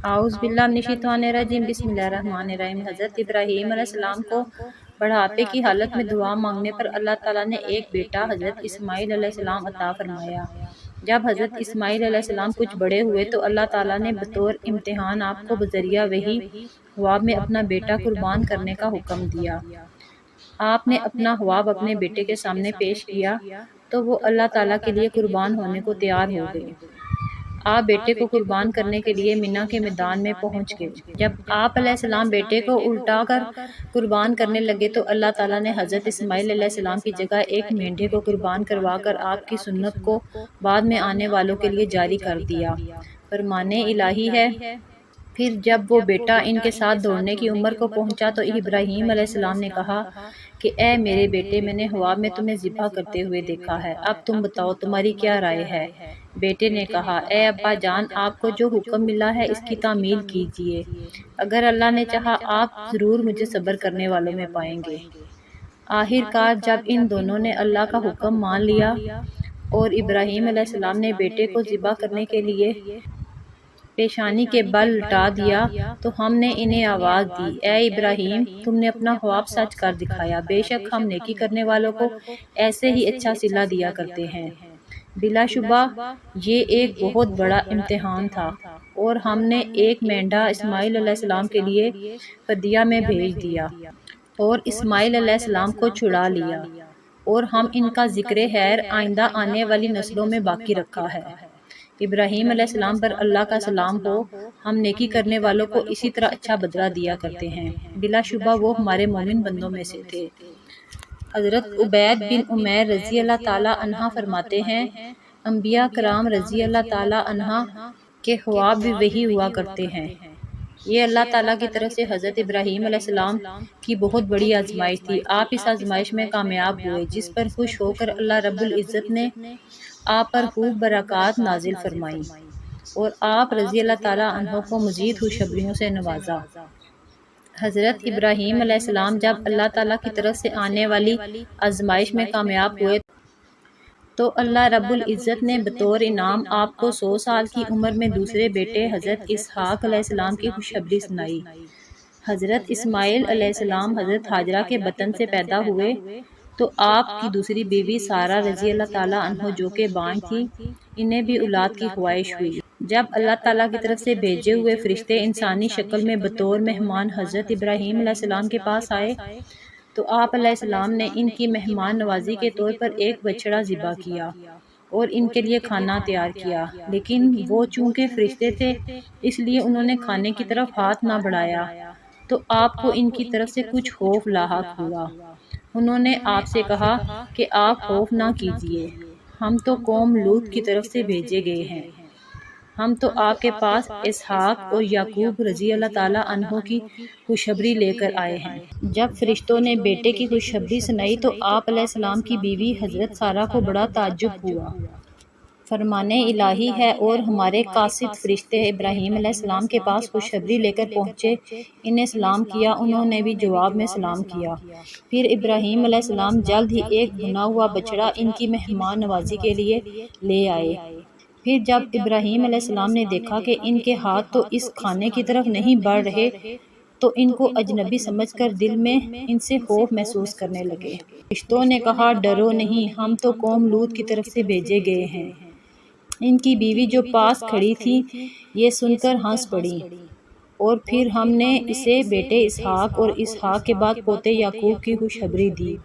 आउज़ बिल्लाह मिनश्शैतानिर्रजीम बिस्मिल्लाहिर्रहमानिर्रहीम। हज़रत इब्राहीम अलैहिस्सलाम को बढ़ापे की हालत में दुआ मांगने पर अल्लाह ताला ने एक बेटा हज़रत इस्माईल अलैहिस्सलाम अता फरमाया। जब हज़रत इस्माईल अलैहिस्सलाम कुछ बड़े हुए तो अल्लाह ताला ने बतौर इम्तिहान आपको बज़रिया वही ख्वाब में अपना बेटा कुर्बान करने का हुक्म दिया। आपने अपना ख्वाब अपने बेटे के सामने पेश किया तो वो अल्लाह ताला के लिए कुर्बान होने को तैयार हो गए। आप बेटे को कुर्बान करने के लिए मिना के मैदान में पहुंच गए। जब आप अलैहिस्सलाम बेटे को उल्टा कर कुर्बान करने लगे तो अल्लाह ताला ने हज़रत इस्माईल अलैहिस्सलाम की जगह एक मेंढे को कुर्बान करवा कर आपकी सुन्नत को बाद में आने वालों के लिए जारी कर दिया। फरमाने इलाही है। फिर जब वो बेटा इनके साथ दौड़ने की उम्र को पहुंचा तो इब्राहीम अलैहिस्सलाम ने कहा कि ए मेरे बेटे, मैंने ख्वाब में तुम्हें ज़िबा करते हुए देखा है, अब तुम बताओ तुम्हारी क्या राय है। बेटे ने कहा, ए अब्बा जान, आपको जो हुक्म मिला है इसकी तामील कीजिए। अगर अल्लाह ने चाहा आप ज़रूर मुझे सब्र करने वालों में पाएंगे। आखिरकार जब इन दोनों ने अल्लाह का हुक्म मान लिया और इब्राहीम अलैहिस्सलाम ने बेटे को ज़िबा करने के लिए पेशानी के बल लुटा दिया तो हमने इन्हें आवाज़ दी, ए इब्राहीम, तुमने अपना ख्वाब सच कर दिखाया। बेशक हम नेकी करने वालों को ऐसे ही अच्छा सिला दिया करते हैं। बिलाशुबा ये एक बहुत बड़ा इम्तिहान था और हमने एक मेंढा इस्माईल अलैहिस्सलाम के लिए फदिया में भेज दिया और इस्माईल अलैहिस्सलाम को छुड़ा लिया और हम इनका जिक्र खैर आइंदा आने वाली नस्लों में बाकी रखा है। इब्राहीम अलैहिस्सलाम पर अल्लाह का सलाम हो, हम नेकी करने वालों को इसी तरह अच्छा बदला दिया करते हैं। बिलाशुबा वो हमारे मोमिन बंदों में से थे। हज़रत उबैद बिन उमैर रज़ी अल्लाह ताला अन्हा फरमाते हैं, अंबिया कराम रज़ी अल्लाह ताला अन्हा के ख्वाब भी वही हुआ करते हैं। ये अल्लाह ताला की तरफ से हज़रत इब्राहीम अलैहिस्सलाम की बहुत बड़ी आजमाइश थी। आप इस आजमाइश में कामयाब हुए जिस पर खुश होकर अल्लाह रब्बुल इज़्ज़त ने आप पर खूब बरक़ात नाजिल फरमाई और आप रज़ी अल्लाह ताला अन्हो को मज़ीद खुशखबरियों से नवाजा। हज़रत इब्राहीम अलैहिस्सलाम जब अल्लाह ताला की तरफ से आने वाली आजमाइश में कामयाब हुए तो अल्लाह रब्बुल इज़्ज़त ने बतौर इनाम आपको 100 साल की उम्र में दूसरे बेटे हज़रत इसहाक अलैहिस्सलाम की खुशखबरी सुनाई। हज़रत इस्माईल अलैहिस्सलाम हज़रत हाजरा के बतन से पैदा हुए तो आपकी दूसरी बीवी सारा रज़ी अल्लाह ताला अन्हो जो के बांझ थी, इन्हें भी औलाद की ख्वाहिश हुई। जब अल्लाह ताला की तरफ से भेजे हुए फरिश्ते इंसानी शक्ल में बतौर मेहमान हज़रत इब्राहीम अलैहिस्सलाम के पास आए तो आप अलैहिस्सलाम ने इनकी मेहमान नवाजी के तौर पर एक बछड़ा ज़िबा किया और इनके लिए खाना तैयार किया, लेकिन वो चूंकि फरिश्ते थे इसलिए उन्होंने खाने की तरफ हाथ ना बढ़ाया तो आपको इनकी तरफ से कुछ खौफ लाहक हुआ। उन्होंने आपसे कहा कि आप खौफ ना कीजिए, हम तो कौम लूत की तरफ से भेजे गए हैं। हम तो आपके पास इसहाक और याकूब रज़ी अल्लाह ताला अन्हो की खुशखबरी लेकर आए हैं। जब फरिश्तों ने बेटे की खुशखबरी सुनाई तो आप अलैहिस्सलाम की बीवी हज़रत सारा को बड़ा ताज्जुब हुआ। फरमाने इलाही है और हमारे कासिद फरिश्ते इब्राहीम अलैहिस्सलाम के पास खुशखबरी लेकर पहुँचे, इन्हें सलाम किया, उन्होंने भी जवाब में सलाम किया। फिर इब्राहीम अलैहिस्सलाम जल्द ही एक भुना हुआ बछड़ा इनकी मेहमान नवाजी के लिए ले आए। फिर जब इब्राहीम अलैहिस्सलाम ने देखा कि इनके हाथ तो इस खाने की तरफ नहीं बढ़ रहे तो इनको अजनबी समझकर दिल में इनसे खौफ महसूस करने लगे। रिश्तों ने कहा, डरो नहीं, हम तो कौम लूत की तरफ से भेजे गए हैं। इनकी बीवी जो पास खड़ी थी ये सुनकर हंस पड़ी और फिर हमने इसे बेटे इसहाक और इसहाक के बाद पोते याकूब की खुशखबरी दी।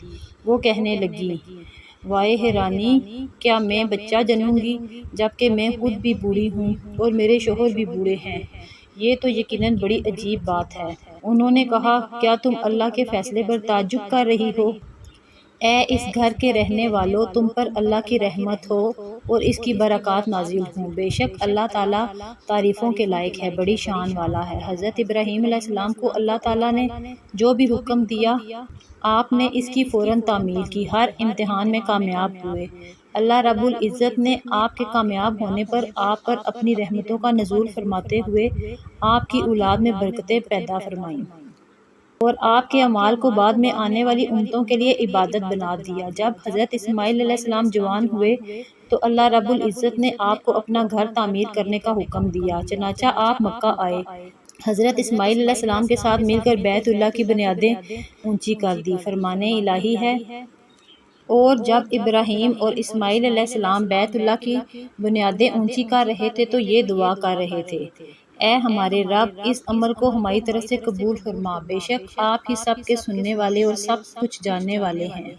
वो कहने लगी, वाए हैरानी, क्या मैं बच्चा जनूंगी जबकि मैं खुद भी बूढ़ी हूँ और मेरे शोहर भी बूढ़े हैं। ये तो यकीनन बड़ी अजीब बात है। उन्होंने कहा, क्या तुम अल्लाह के फैसले पर ताज्जुब कर रही हो? ए इस घर के रहने वालों, तुम पर अल्लाह की रहमत हो और इसकी बरक़ात नाजिल हो। बेशक अल्लाह ताला तारीफ़ों के लायक है, बड़ी शान वाला है। हज़रत इब्राहीम अलैहिस्सलाम को अल्लाह ताला ने जो भी हुक्म दिया आपने इसकी फ़ौरन तामील की, हर इम्तिहान में कामयाब हुए। अल्लाह रब्बुल इज़्ज़त ने आपके कामयाब होने पर आप पर अपनी रहमतों का नज़ूल फरमाते हुए आपकी औलाद में बरकतें पैदा फरमाईं। اور آپ کے اعمال کو بعد میں آنے والی امتوں کے لیے عبادت بنا دیا۔ جب حضرت اسماعیل علیہ السلام جوان ہوئے تو اللہ رب العزت نے آپ کو اپنا گھر تعمیر کرنے کا حکم دیا، چنانچہ آپ مکہ آئے۔ حضرت اسماعیل علیہ السلام کے ساتھ مل کر بیت اللہ کی بنیادیں اونچی کر دی۔ فرمان الہی ہے، اور جب ابراہیم اور اسماعیل علیہ السلام بیت اللہ کی بنیادیں اونچی کر رہے تھے تو یہ دعا کر رہے تھے: اے ہمارے رب، اس عمل کو ہماری طرف سے قبول فرما، بے شک آپ ہی سب کے سننے والے اور سب کچھ جاننے والے ہیں۔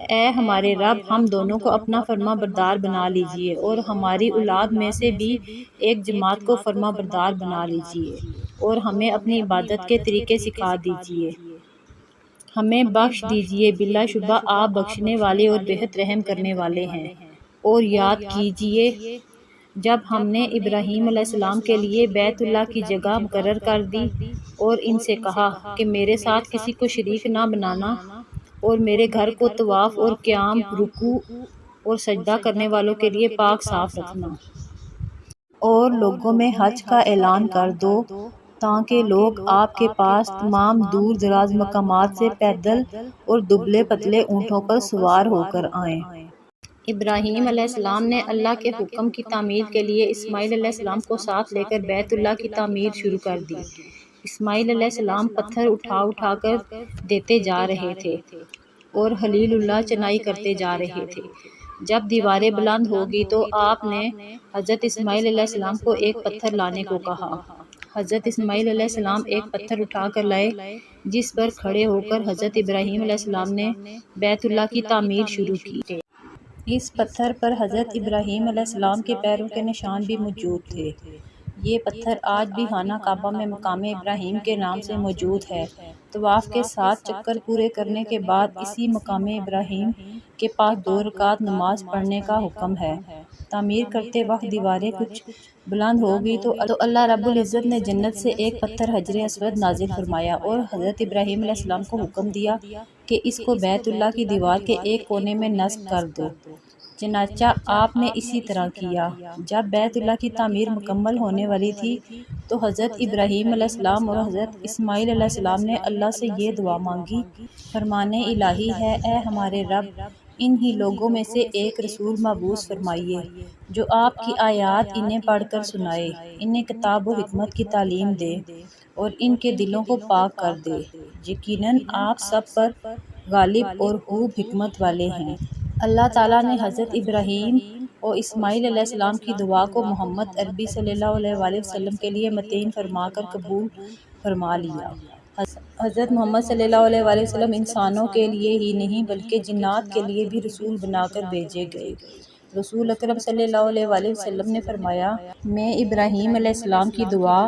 اے ہمارے رب، ہم دونوں کو اپنا فرما بردار بنا لیجئے اور ہماری اولاد میں سے بھی ایک جماعت کو فرما بردار بنا لیجئے، اور ہمیں اپنی عبادت کے طریقے سکھا دیجئے، ہمیں بخش دیجئے، بلا شبہ آپ بخشنے والے اور بہت رحم کرنے والے ہیں۔ اور یاد کیجئے جب ہم نے ابراہیم علیہ السلام کے لیے بیت اللہ کی جگہ مقرر کر دی اور ان سے کہا کہ میرے ساتھ کسی کو شریک نہ بنانا، اور میرے گھر کو طواف اور قیام، رکوع اور سجدہ کرنے والوں کے لیے پاک صاف رکھنا، اور لوگوں میں حج کا اعلان کر دو تاکہ لوگ آپ کے پاس تمام دور دراز مقامات سے پیدل اور دبلے پتلے اونٹوں پر سوار ہو کر آئیں۔ ابراہیم علیہ السلام نے اللہ کے حکم کی تعمیل کے لیے اسماعیل علیہ السلام کو ساتھ لے کر بیت اللہ کی تعمیر شروع کر دی۔ اسماعیل علیہ السلام پتھر اٹھا اٹھا کر دیتے جا رہے تھے اور خلیل اللہ چنائی کرتے جا رہے تھے۔ جب دیواریں بلند ہوگی تو آپ نے حضرت اسماعیل علیہ السلام کو ایک پتھر لانے کو کہا۔ حضرت اسماعیل علیہ السلام ایک پتھر اٹھا کر لائے، جس پر کھڑے ہو کر حضرت ابراہیم علیہ السلام نے بیت اللہ کی تعمیر شروع کی۔ اس پتھر پر حضرت ابراہیم علیہ السلام کے پیروں کے نشان بھی موجود تھے۔ یہ پتھر آج بھی خانہ کعبہ میں مقام ابراہیم کے نام سے موجود ہے۔ طواف کے 7 چکر پورے کرنے کے بعد اسی مقام ابراہیم کے پاس 2 رکعت نماز پڑھنے کا حکم ہے۔ تعمیر کرتے وقت دیواریں کچھ بلند ہو گئی تو اللہ رب العزت نے جنت سے ایک پتھر حجر اسود نازل فرمایا اور حضرت ابراہیم علیہ السلام کو حکم دیا کہ اس کو بیت اللہ کی دیوار کے ایک کونے میں نصب کر دو، چنانچہ آپ نے اسی طرح کیا۔ جب بیت اللہ کی تعمیر مکمل ہونے والی تھی تو حضرت ابراہیم علیہ السلام اور حضرت اسماعیل علیہ السلام نے اللہ سے یہ دعا مانگی: فرمان الہی ہے، اے ہمارے رب، انہی لوگوں میں سے ایک رسول مبعوث فرمائیے جو آپ کی آیات انہیں پڑھ کر سنائے، انہیں کتاب و حکمت کی تعلیم دے اور ان کے دلوں کو پاک کر دے، یقیناً آپ سب پر غالب اور خوب حکمت والے ہیں۔ اللہ تعالیٰ نے حضرت ابراہیم اور اسماعیل علیہ السلام کی دعا کو محمد عربی صلی اللہ علیہ وآلہ وسلم کے لیے متعین فرما کر قبول فرما لیا۔ حضرت محمد صلی اللہ علیہ وآلہ وسلم انسانوں کے لیے ہی نہیں بلکہ جنات کے لیے بھی رسول بنا کر بھیجے گئے۔ رسول اکرم صلی اللہ علیہ وآلہ وسلم نے فرمایا: میں ابراہیم علیہ السلام کی دعا،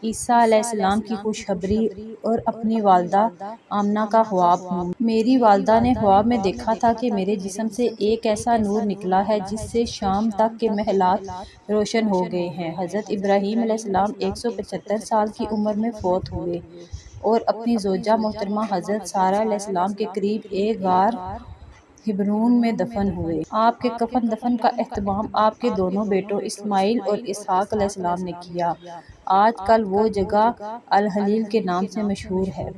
عیسیٰ علیہ السلام کی خوشخبری اور اپنی والدہ آمنہ کا خواب ہوں۔ میری والدہ نے خواب میں دیکھا تھا کہ میرے جسم سے ایک ایسا نور نکلا ہے جس سے شام تک کے محلات روشن ہو گئے ہیں۔ حضرت ابراہیم علیہ السلام 175 سال کی عمر میں فوت ہوئے اور اپنی زوجہ محترمہ حضرت سارہ علیہ السلام کے قریب ایک غار ہبرون میں دفن ہوئے۔ آپ کے کفن دفن کا اہتمام آپ کے دونوں بیٹوں اسماعیل اور اسحاق علیہ السلام نے کیا۔ آج کل وہ جگہ الخلیل کے نام سے مشہور ہے۔